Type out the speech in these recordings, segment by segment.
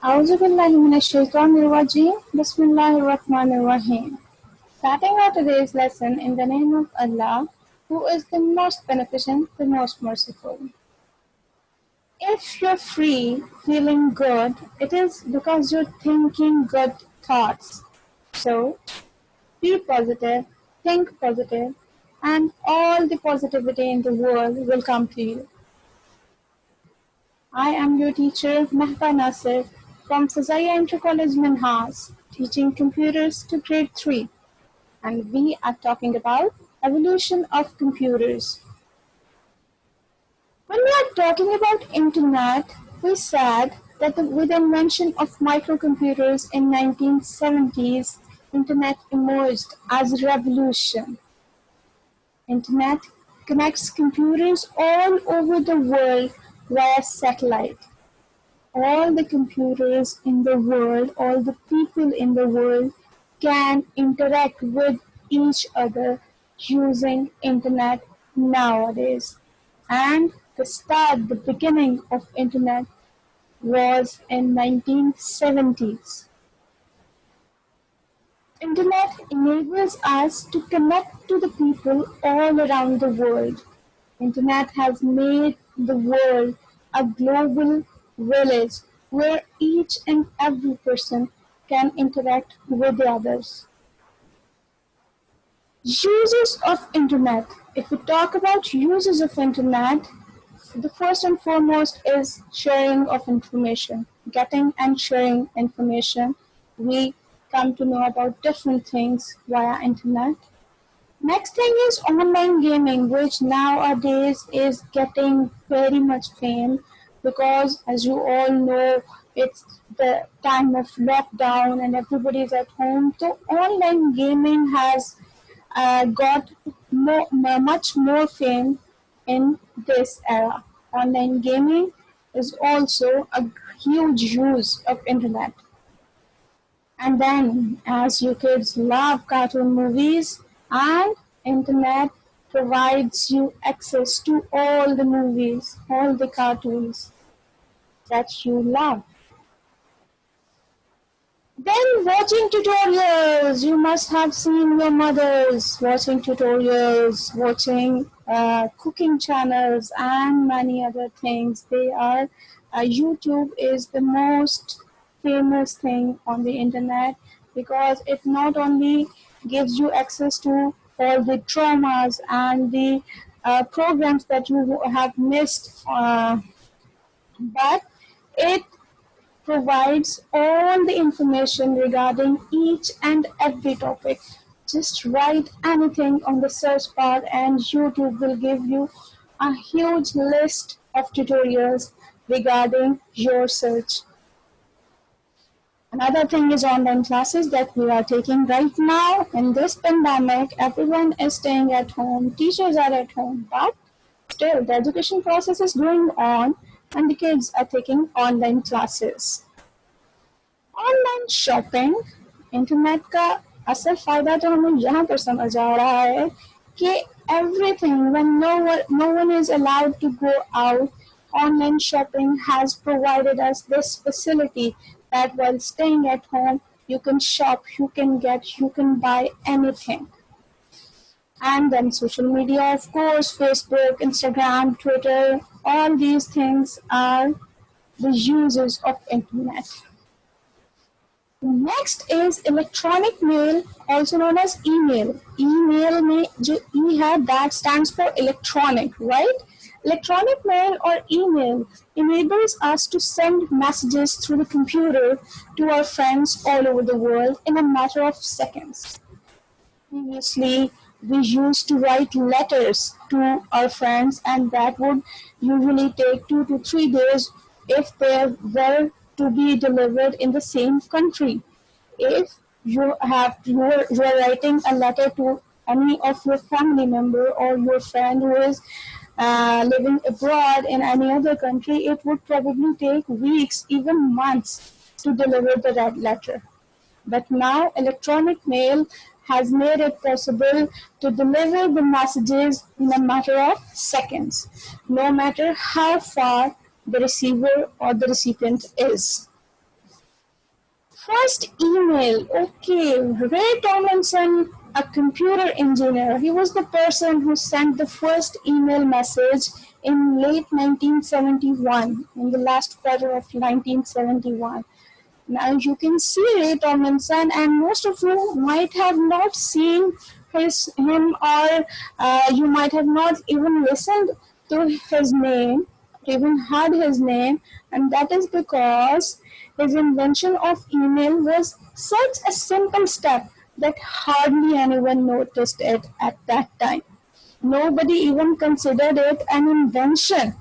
أعوذ بالله من الشيطان الرجيم. بسم الله الرحمن الرحيم. Starting our today's lesson in the name of Allah, who is the most beneficent, the most merciful. If you're free, feeling good, it is because you're thinking good thoughts. So, be positive, think positive, and all the positivity in the world will come to you. I am your teacher, Mehba Nasir, from Fazaya Inter College Manhas, teaching computers to grade 3. And we are talking about evolution of computers. When we are talking about internet, we said that with the invention of microcomputers in 1970s, internet emerged as a revolution. Internet connects computers all over the world via satellite. All the computers in the world, all the people in the world can interact with each other using internet nowadays. And the beginning of internet was in 1970s. Internet enables us to connect to the people all around the world. Internet has made the world a global village where each and every person can interact with the others. Uses of internet. If we talk about uses of internet, the first and foremost is sharing of information, getting and sharing information. We come to know about different things via internet. Next thing is online gaming, which nowadays is getting very much fame because, as you all know, it's the time of lockdown and everybody is at home. So online gaming has got much more fame in this era. Online gaming is also a huge use of internet. And then, as you kids love cartoon movies, and internet provides you access to all the movies, all the cartoons that you love. Then watching tutorials. You must have seen your mothers watching tutorials, watching cooking channels, and many other things. YouTube is the most famous thing on the internet because it not only gives you access to all the traumas and the programs that you have missed, but it provides all the information regarding each and every topic. Just write anything on the search bar and YouTube will give you a huge list of tutorials regarding your search. Another thing is online classes that we are taking right now. In this pandemic, everyone is staying at home, teachers are at home, but still the education process is going on and the kids are taking online classes. Online shopping internet का असल फायदा तो हमें यहाँ पर समझ आ रहा है कि everything when no one is allowed to go out, online shopping has provided us this facility that while staying at home you can shop, you can buy anything. And then social media, of course, Facebook, Instagram, Twitter, all these things are the uses of internet. Next is electronic mail, also known as email. Email में जो E है, that stands for electronic, right? Electronic mail or email enables us to send messages through the computer to our friends all over the world in a matter of seconds. Previously, we used to write letters to our friends, and that would usually take 2 to 3 days if they were to be delivered in the same country. If you are writing a letter to any of your family member or your friend who is living abroad in any other country, it would probably take weeks, even months to deliver the letter. But now electronic mail has made it possible to deliver the messages in a matter of seconds, no matter how far the receiver or the recipient is. First email, okay, Ray Tomlinson, a computer engineer. He was the person who sent the first email message in late 1971, in the last quarter of 1971. Now you can see Ray Tomlinson, and most of you might have not seen him, or you might have not even listened to his name, even heard his name, and that is because his invention of email was such a simple step that hardly anyone noticed it at that time. Nobody even considered it an invention.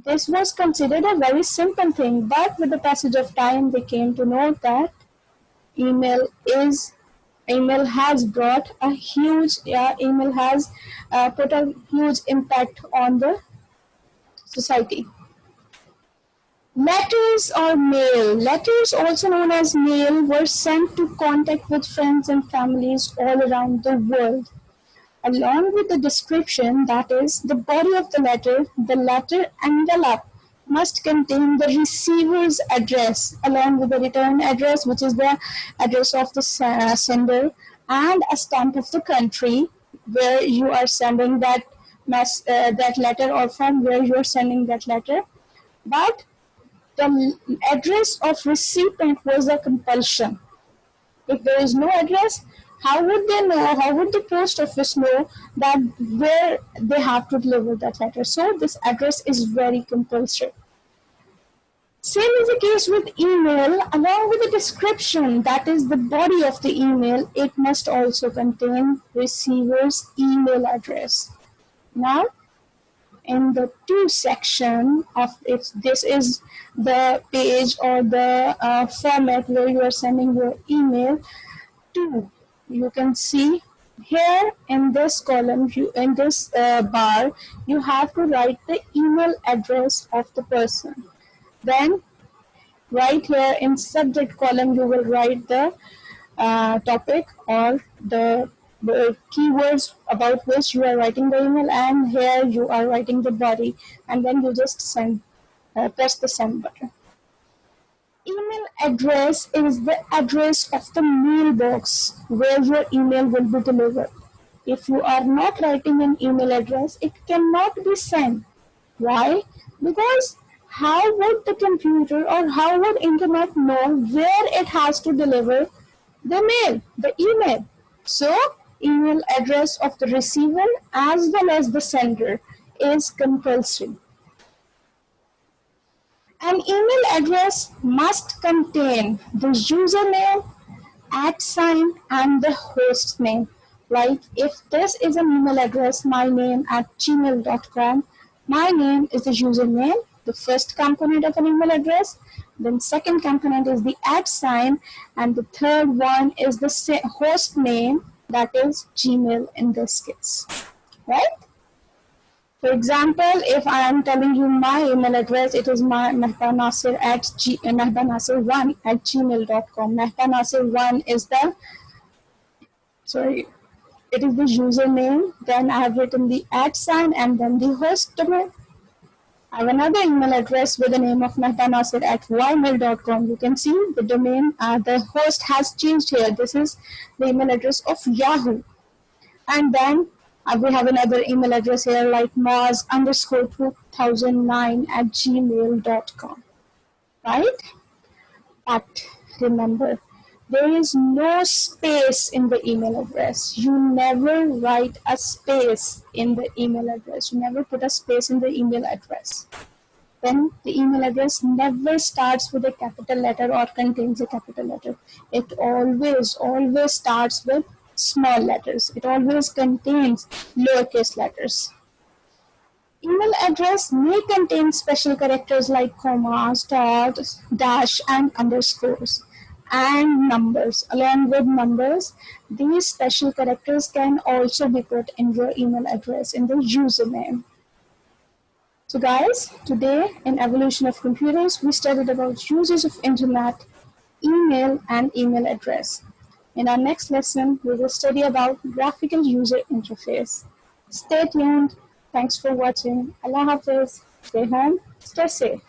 This was considered a very simple thing, but with the passage of time, they came to know that email is email has brought a huge email has put a huge impact on the society. Letters or mail. Letters, also known as mail, were sent to contact with friends and families all around the world. Along with the description, that is, the body of the letter envelope must contain the receiver's address along with the return address, which is the address of the sender, and a stamp of the country where you are sending that letter, or from where you are sending that letter. But the address of recipient was a compulsion. If there is no address, how would they know, how would the post office know that where they have to deliver that letter? So this address is very compulsory. Same is the case with email. Along with the description, that is the body of the email, it must also contain receiver's email address. Now, in the to section of, if this is the page or the format where you are sending your email to, you can see here in this column, in this bar, you have to write the email address of the person. Then right here in subject column, you will write the topic or the keywords about which you are writing the email, and here you are writing the body, and then you just press the send button. Email address is the address of the mailbox where your email will be delivered. If you are not writing an email address, it cannot be sent. Why? Because how would the computer or how would internet know where it has to deliver the mail, the email? So, email address of the receiver as well as the sender is compulsory. An email address must contain the username, @ and the host name. Like if this is an email address, myname@gmail.com, my name is the username, the first component of an email address. Then second component is the @, and the third one is the host name, that is Gmail in this case, right? For example, if I am telling you my email address, it is mehbanasir1@gmail.com. Mehbanasir1 is the, it is the username. Then I have written the @ and then the host domain. I have another email address with the name of mehbanasir@ymail.com. You can see the domain, the host has changed here. This is the email address of Yahoo. And then we have another email address here like maz_2009@gmail.com, right? But remember, there is no space in the email address. You never write a space in the email address. You never put a space in the email address. Then the email address never starts with a capital letter or contains a capital letter. It always starts with small letters. It always contains lowercase letters. Email address may contain special characters like commas, dots, dash, and underscores, and numbers. Along with numbers, these special characters can also be put in your email address in the username. So guys, today in Evolution of Computers, we studied about uses of internet, email, and email address. In our next lesson, we will study about graphical user interface. Stay tuned. Thanks for watching. Allah Hafiz. Stay home. Stay safe.